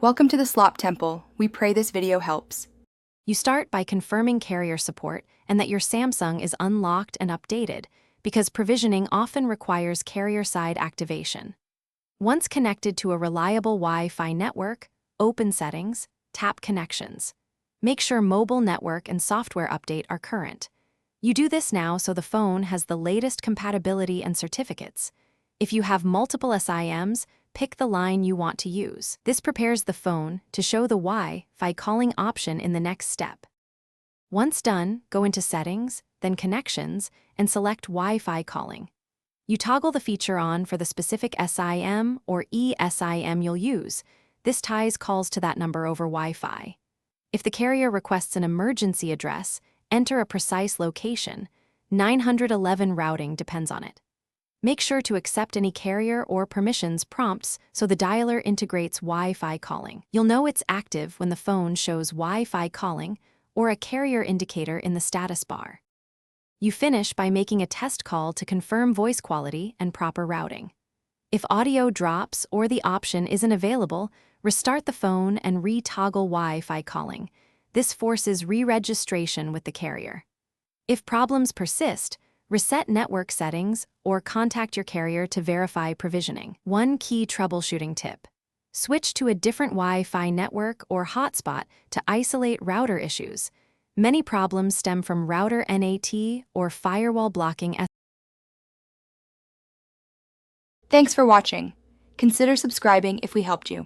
Welcome to the Slop Temple. We pray this video helps. You start by confirming carrier support and that your Samsung is unlocked and updated, because provisioning often requires carrier-side activation. Once connected to a reliable Wi-Fi network, open Settings, tap Connections. Make sure Mobile Network and Software Update are current. You do this now so the phone has the latest compatibility and certificates. If you have multiple SIMs, pick the line you want to use. This prepares the phone to show the Wi-Fi calling option in the next step. Once done, go into Settings, then Connections, and select Wi-Fi calling. You toggle the feature on for the specific SIM or eSIM you'll use. This ties calls to that number over Wi-Fi. If the carrier requests an emergency address, enter a precise location. 911 routing depends on it. Make sure to accept any carrier or permissions prompts so the dialer integrates Wi-Fi calling. You'll know it's active when the phone shows Wi-Fi calling or a carrier indicator in the status bar. You finish by making a test call to confirm voice quality and proper routing. If audio drops or the option isn't available, restart the phone and re-toggle Wi-Fi calling. This forces re-registration with the carrier. If problems persist, reset network settings or contact your carrier to verify provisioning. One key troubleshooting tip: switch to a different Wi-Fi network or hotspot to isolate router issues. Many problems stem from router NAT or firewall blocking. Thanks for watching. Consider subscribing if we helped you.